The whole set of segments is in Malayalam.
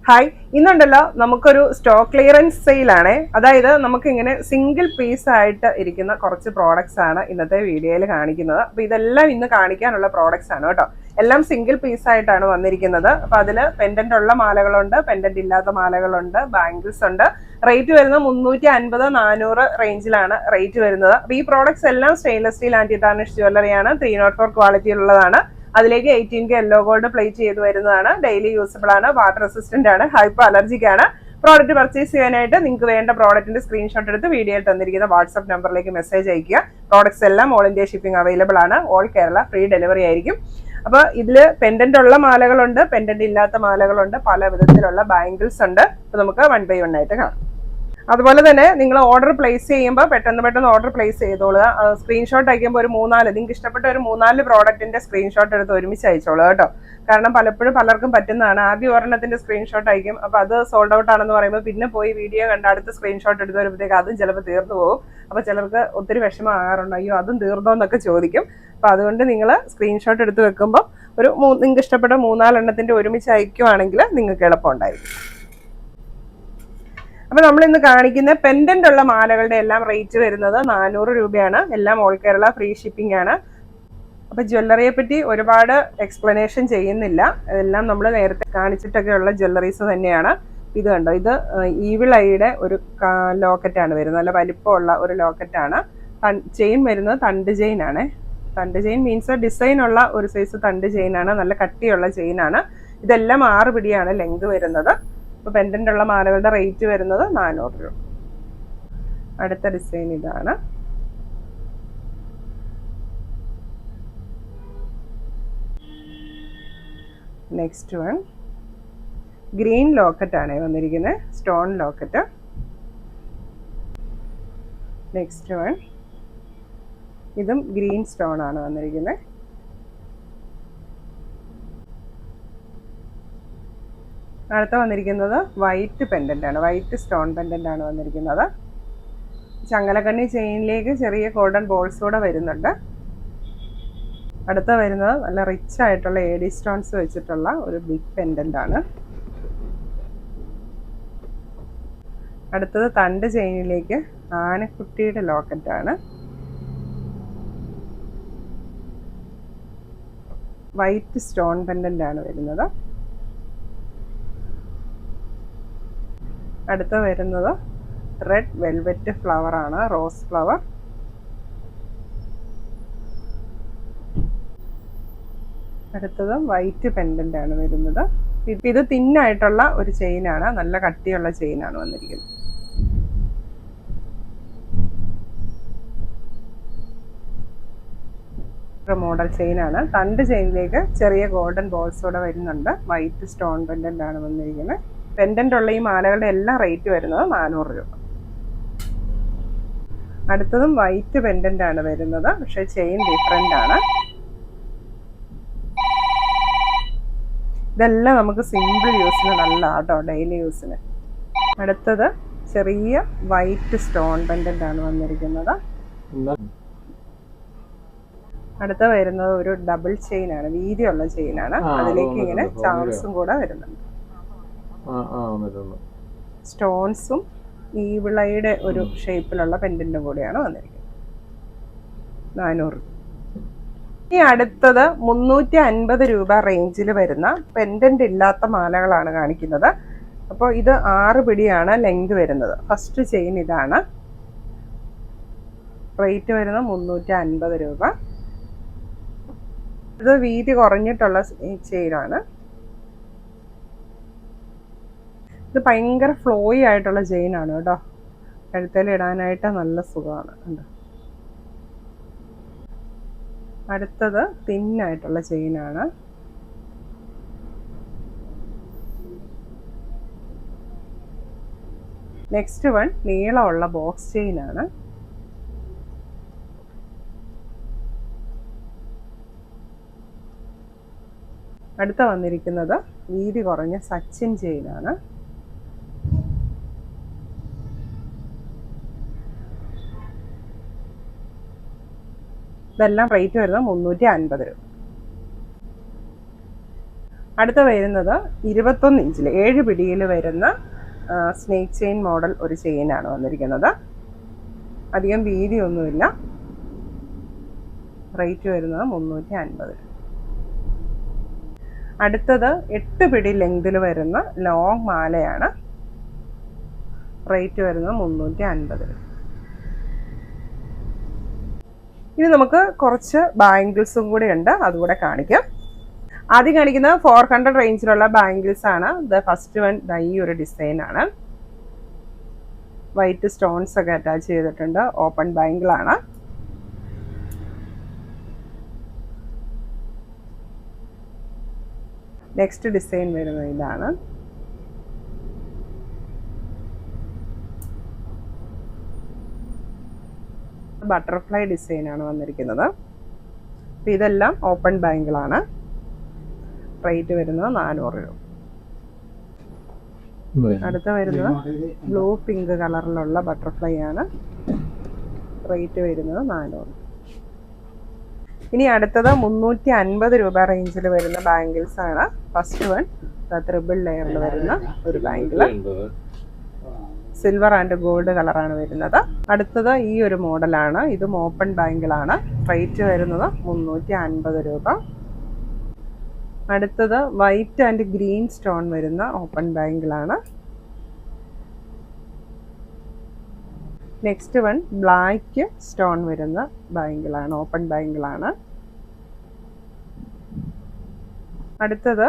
ഹായ്, ഇന്നുണ്ടല്ലോ നമുക്കൊരു സ്റ്റോക്ക് ക്ലിയറൻസ് സെയിലാണേ. അതായത് നമുക്ക് ഇങ്ങനെ സിംഗിൾ പീസ് ആയിട്ട് ഇരിക്കുന്ന കുറച്ച് പ്രോഡക്ട്സ് ആണ് ഇന്നത്തെ വീഡിയോയിൽ കാണിക്കുന്നത്. അപ്പോൾ ഇതെല്ലാം ഇന്ന് കാണിക്കാനുള്ള പ്രോഡക്ട്സ് ആണ് കേട്ടോ. എല്ലാം സിംഗിൾ പീസ് ആയിട്ടാണ് വന്നിരിക്കുന്നത്. അപ്പോൾ അതിൽ പെൻഡന്റ് ഉള്ള മാലകളുണ്ട്, പെൻഡന്റ് ഇല്ലാത്ത മാലകളുണ്ട്, ബാംഗിൾസ് ഉണ്ട്. റേറ്റ് വരുന്നത് 350-400 റേഞ്ചിലാണ് റേറ്റ് വരുന്നത്. അപ്പോൾ ഈ പ്രോഡക്ട്സ് എല്ലാം സ്റ്റെയിൻലെസ് സ്റ്റീൽ ആന്റി ടാർണിഷ് ജ്വല്ലറിയാണ്. 304 ക്വാളിറ്റിയിലുള്ളതാണ്. അതിലേക്ക് 18K യെല്ലോ ഗോൾഡ് പ്ലേറ്റ് ചെയ്ത് വരുന്നതാണ്. ഡെയിലി യൂസബിൾ ആണ്, വാട്ടർ റെസിസ്റ്റന്റ് ആണ്, ഹൈപ്പോ അലർജിക് ആണ്. പ്രോഡക്റ്റ് പർച്ചേസ് ചെയ്യാനായിട്ട് നിങ്ങൾക്ക് വേണ്ട പ്രോഡക്റ്റിന്റെ സ്ക്രീൻഷോട്ട് എടുത്ത് വീഡിയോയിൽ തന്നിരിക്കുന്ന വാട്സ്ആപ്പ് നമ്പറിലേക്ക് മെസ്സേജ് അയക്കുക. പ്രോഡക്ട്സ് എല്ലാം ഓൾ ഇന്ത്യ ഷിപ്പിംഗ് അവൈലബിൾ ആണ്. ഓൾ കേരള ഫ്രീ ഡെലിവറി ആയിരിക്കും. അപ്പോൾ ഇതിൽ പെൻഡന്റ് ഉള്ള മാലകളുണ്ട്, പെൻഡന്റ് ഇല്ലാത്ത മാലകളുണ്ട്, പല വിധത്തിലുള്ള ബാംഗിൾസ് ഉണ്ട്. അപ്പോൾ നമുക്ക് 1 by 1 ആയിട്ട് കാണാം. അതുപോലെ തന്നെ നിങ്ങൾ ഓർഡർ പ്ലേസ് ചെയ്യുമ്പോൾ പെട്ടെന്ന് ഓർഡർ പ്ലേസ് ചെയ്തോളുക. സ്ക്രീൻഷോട്ട് അയക്കുമ്പോൾ ഒരു 3-4 നിങ്ങൾക്ക് ഇഷ്ടപ്പെട്ട ഒരു 3-4 പ്രോഡക്റ്റിന്റെ സ്ക്രീൻഷോട്ട് എടുത്ത് ഒരുമിച്ച് അയച്ചോളൂ കേട്ടോ. കാരണം പലപ്പോഴും പലർക്കും പറ്റുന്നതാണ്. ആദ്യം ഒരെണ്ണത്തിന്റെ സ്ക്രീൻഷോട്ട് അയക്കും, അപ്പോൾ അത് സോൾഡ് ഔട്ട് ആണെന്ന് പറയുമ്പോൾ പിന്നെ പോയി വീഡിയോ കണ്ട് അടുത്ത സ്ക്രീൻഷോട്ട് എടുത്ത് വരുമ്പോഴത്തേക്ക് അതും ചിലപ്പോൾ തീർന്നു പോകും. അപ്പോൾ ചിലർക്ക് ഒത്തിരി വിഷമമാകാറുണ്ട്, അയ്യോ അതും തീർന്നോ എന്നൊക്കെ ചോദിക്കും. അപ്പോൾ അതുകൊണ്ട് നിങ്ങൾ സ്ക്രീൻഷോട്ട് എടുത്ത് വെക്കുമ്പോൾ ഒരു നിങ്ങൾക്ക് ഇഷ്ടപ്പെട്ട 3-4 എണ്ണത്തിന്റെ ഒരുമിച്ച് അയക്കുവാണെങ്കിൽ നിങ്ങൾക്ക് എളുപ്പമുണ്ടായിരിക്കും. അപ്പോൾ നമ്മൾ ഇന്ന് കാണിക്കുന്ന പെൻഡന്റ് ഉള്ള മാലകളുടെ എല്ലാം റേറ്റ് വരുന്നത് 400 രൂപയാണ്. എല്ലാം ഓൾ കേരള ഫ്രീ ഷിപ്പിംഗ് ആണ്. അപ്പോൾ ജ്വല്ലറിയെ പറ്റി ഒരുപാട് എക്സ്പ്ലനേഷൻ ചെയ്യുന്നില്ല, ഇതെല്ലാം നമ്മൾ നേരത്തെ കാണിച്ചിട്ടൊക്കെ ഉള്ള ജ്വല്ലറീസ് തന്നെയാണ്. ഇത് കണ്ടോ, ഇത് ഈവിൾ ഐയുടെ ഒരു ലോക്കറ്റാണ് വരുന്നത്. നല്ല വലിപ്പമുള്ള ഒരു ലോക്കറ്റാണ്. ചെയിൻ വരുന്നത് തണ്ട് ചെയിൻ ആണ്. തണ്ട് ചെയിൻ മീൻസ് ഡിസൈൻ ഉള്ള ഒരു സൈസ് തണ്ട് ചെയിനാണ്, നല്ല കട്ടിയുള്ള ചെയിനാണ്. ഇതെല്ലാം 6 പിടിയാണ് ലെങ്ത് വരുന്നത്. ഇപ്പോൾ പെൻഡന്റ് ഉള്ള മാലകളുടെ റേറ്റ് വരുന്നത് 400 രൂപ. അടുത്ത ഡിസൈൻ ഇതാണ്. നെക്സ്റ്റ് വൺ ഗ്രീൻ ലോക്കറ്റ് ആണ് വന്നിരിക്കുന്നത്, സ്റ്റോൺ ലോക്കറ്റ്. നെക്സ്റ്റ് വൺ ഇതും ഗ്രീൻ സ്റ്റോൺ ആണ് വന്നിരിക്കുന്നത്. അടുത്ത വന്നിരിക്കുന്നത് വൈറ്റ് പെൻഡന്റ് ആണ്, വൈറ്റ് സ്റ്റോൺ പെൻഡന്റ് ആണ് വന്നിരിക്കുന്നത്. ചങ്ങലക്കണ്ണി ചെയിനിലേക്ക് ചെറിയ ഗോൾഡൻ ബോൾസ് കൂടെ വരുന്നുണ്ട്. അടുത്ത വരുന്നത് നല്ല റിച്ച് ആയിട്ടുള്ള AD സ്റ്റോൺസ് വെച്ചിട്ടുള്ള ഒരു ബിഗ് പെൻഡന്റ് ആണ്. അടുത്തത് തണ്ട് ചെയിനിലേക്ക് ആനക്കുട്ടിയുടെ ലോക്കറ്റ് ആണ്. വൈറ്റ് സ്റ്റോൺ പെൻഡന്റ് ആണ് വരുന്നത്. അടുത്ത വരുന്നത് റെഡ് വെൽവെറ്റ് ഫ്ലവർ ആണ്, റോസ് ഫ്ലവർ. അടുത്തത് വൈറ്റ് പെൻഡന്റ് ആണ് വരുന്നത്. ഇത് തിന്നായിട്ടുള്ള ഒരു ചെയിനാണ്, നല്ല കട്ടിയുള്ള ചെയിനാണ് വന്നിരിക്കുന്നത്. മോഡൽ ചെയിനാണ്. തണ്ട് ചെയിനിലേക്ക് ചെറിയ ഗോൾഡൻ ബോൾസ് കൂടെ വരുന്നുണ്ട്. വൈറ്റ് സ്റ്റോൺ പെൻഡന്റ് ആണ് വന്നിരിക്കുന്നത്. പെൻഡന്റ് ഉള്ള ഈ മാലകളുടെ എല്ലാം റേറ്റ് വരുന്നത് 400 രൂപ. അടുത്തതും വൈറ്റ് പെൻഡന്റ് ആണ് വരുന്നത്, പക്ഷെ ചെയിൻ ഡിഫറെന്റ് ആണ്. ഇതെല്ലാം നമുക്ക് സിമ്പിൾ യൂസിന് നല്ല കേട്ടോ, ഡെയിലി യൂസിന്. അടുത്തത് ചെറിയ വൈറ്റ് സ്റ്റോൺ പെൻഡന്റ് ആണ് വന്നിരിക്കുന്നത്. അടുത്ത വരുന്നത് ഒരു ഡബിൾ ചെയിൻ ആണ്, വീതിയുള്ള ചെയിനാണ്. അതിലേക്ക് ഇങ്ങനെ ചാംസും കൂടെ വരുന്നുണ്ട്. സ്റ്റോൺസും ഈ വിളയുടെ ഒരു ഷേപ്പിലുള്ള പെൻഡന്റും കൂടിയാണ് വന്നിരിക്കുന്നത്. 400. ഇനി അടുത്തത് 350 രൂപ റേഞ്ചിൽ വരുന്ന പെൻഡന്റ് ഇല്ലാത്ത മാലകളാണ് കാണിക്കുന്നത്. അപ്പോൾ ഇത് 6 പിടിയാണ് ലെങ്ത് വരുന്നത്. ഫസ്റ്റ് ചെയിൻ ഇതാണ്. റേറ്റ് വരുന്നത് 350 രൂപ. ഇത് വീതി കുറഞ്ഞിട്ടുള്ള ചെയിനാണ്. ഇത് ഭയങ്കര ഫ്ലോയി ആയിട്ടുള്ള ചെയിനാണ് കേട്ടോ, കഴുത്തിൽ ഇടാനായിട്ട് നല്ല സുഖമാണ്. കണ്ടോ. അടുത്തത് തിന്നായിട്ടുള്ള ചെയിനാണ്. നെക്സ്റ്റ് വൺ നീളമുള്ള ബോക്സ് ചെയിനാണ്. അടുത്ത വന്നിരിക്കുന്നത് വീതി കുറഞ്ഞ സച്ചിൻ ചെയിനാണ്. ഇതെല്ലാം റേറ്റ് വരുന്നത് 350 രൂപ. അടുത്ത വരുന്നത് 21 ഇഞ്ചിൽ 7 പിടിയിൽ വരുന്ന സ്നേക്ക് ചെയിൻ മോഡൽ ഒരു ചെയിനാണ് വന്നിരിക്കുന്നത്. അധികം വീതിയൊന്നുമില്ല. റേറ്റ് വരുന്നത് 350. അടുത്തത് 8 പിടി ലെങ്തിൽ വരുന്ന ലോങ് മാലയാണ്. റേറ്റ് വരുന്നത് 350. ഇനി നമുക്ക് കുറച്ച് ബാംഗിൾസും കൂടി ഉണ്ട്, അതുകൂടെ കാണിക്കാം. ആദ്യം കാണിക്കുന്നത് 400 റേഞ്ചിലുള്ള ബാംഗിൾസ് ആണ്. ഫസ്റ്റ് വൺ ഈ ഒരു ഡിസൈൻ ആണ്. വൈറ്റ് സ്റ്റോൺസ് ഒക്കെ അറ്റാച്ച് ചെയ്തിട്ടുണ്ട്. ഓപ്പൺ ബാംഗിൾ ആണ്. നെക്സ്റ്റ് ഡിസൈൻ വരുന്നത് ഇതാണ്. ബട്ടർഫ്ലൈ ഡിസൈൻ ആണ് വന്നിരിക്കുന്നത്. ഇതെല്ലാം ഓപ്പൺ ബാംഗിളാണ്. റേറ്റ് വരുന്നത് 400 രൂപ. അടുത്ത വരുന്നത് ബ്ലൂ പിങ്ക് കളറിലുള്ള ബട്ടർഫ്ലൈ ആണ്. റേറ്റ് വരുന്നത് 400. ഇനി അടുത്തത് 350 രൂപ റേഞ്ചിൽ വരുന്ന ബാംഗിൾസ് ആണ്. ഫസ്റ്റ് വൺ ട്രിപ്പിൾ ലെയറിൽ വരുന്ന ഒരു ബാംഗിൾ. സിൽവർ ആൻഡ് ഗോൾഡ് കളറാണ് വരുന്നത്. അടുത്തത് ഈ ഒരു മോഡലാണ്. ഇതും ഓപ്പൺ ബാംഗിളാണ്. റേറ്റ് വരുന്നത് 350 രൂപ. അടുത്തത് വൈറ്റ് ആൻഡ് ഗ്രീൻ സ്റ്റോൺ വരുന്ന ഓപ്പൺ ബാംഗിളാണ്. നെക്സ്റ്റ് വൺ ബ്ലാക്ക് സ്റ്റോൺ വരുന്ന ബാംഗിളാണ്. ഓപ്പൺ ബാംഗിളാണ്. അടുത്തത്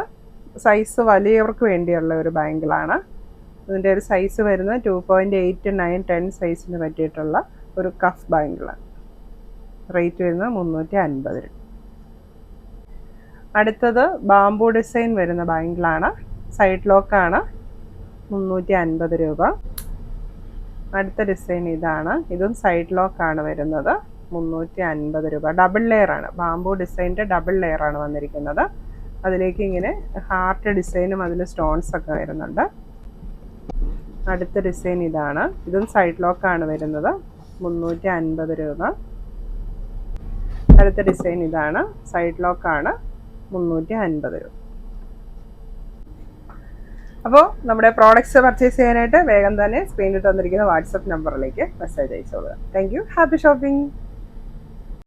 സൈസ് വലിയവർക്ക് വേണ്ടിയുള്ള ഒരു ബാംഗിളാണ്. ഇതിൻ്റെ ഒരു സൈസ് വരുന്നത് 2.8, 9, 10 സൈസിന് പറ്റിയിട്ടുള്ള ഒരു കഫ് ബാംഗിളാണ്. റേറ്റ് വരുന്നത് 350 രൂപ. അടുത്തത് ബാംബു ഡിസൈൻ വരുന്ന ബാംഗിളാണ്. സൈഡ് ലോക്കാണ്. 350 രൂപ. അടുത്ത ഡിസൈൻ ഇതാണ്. ഇതും സൈഡ് ലോക്കാണ് വരുന്നത്. 350 രൂപ. ഡബിൾ ലെയർ ആണ്. ബാംബു ഡിസൈൻ്റെ ഡബിൾ ലെയർ ആണ് വന്നിരിക്കുന്നത്. അതിലേക്ക് ഇങ്ങനെ ഹാർട്ട് ഡിസൈനും അതിൽ സ്റ്റോൺസ് ഒക്കെ വരുന്നുണ്ട്. അടുത്ത ഡിസൈൻ ഇതാണ്. ഇതും സൈഡ് ലോക്കാണ് വരുന്നത്. 350 രൂപ. അടുത്ത ഡിസൈൻ ഇതാണ്. സൈഡ് ലോക്കാണ്. 350 രൂപ. അപ്പോൾ നമ്മുടെ പ്രോഡക്റ്റ്സ് പർച്ചേസ് ചെയ്യാനായിട്ട് വേഗം തന്നെ സ്ക്രീനിൽ തന്നിരിക്കുന്ന വാട്സപ്പ് നമ്പറിലേക്ക് മെസ്സേജ് അയച്ചോളുക. Thank you. Happy shopping.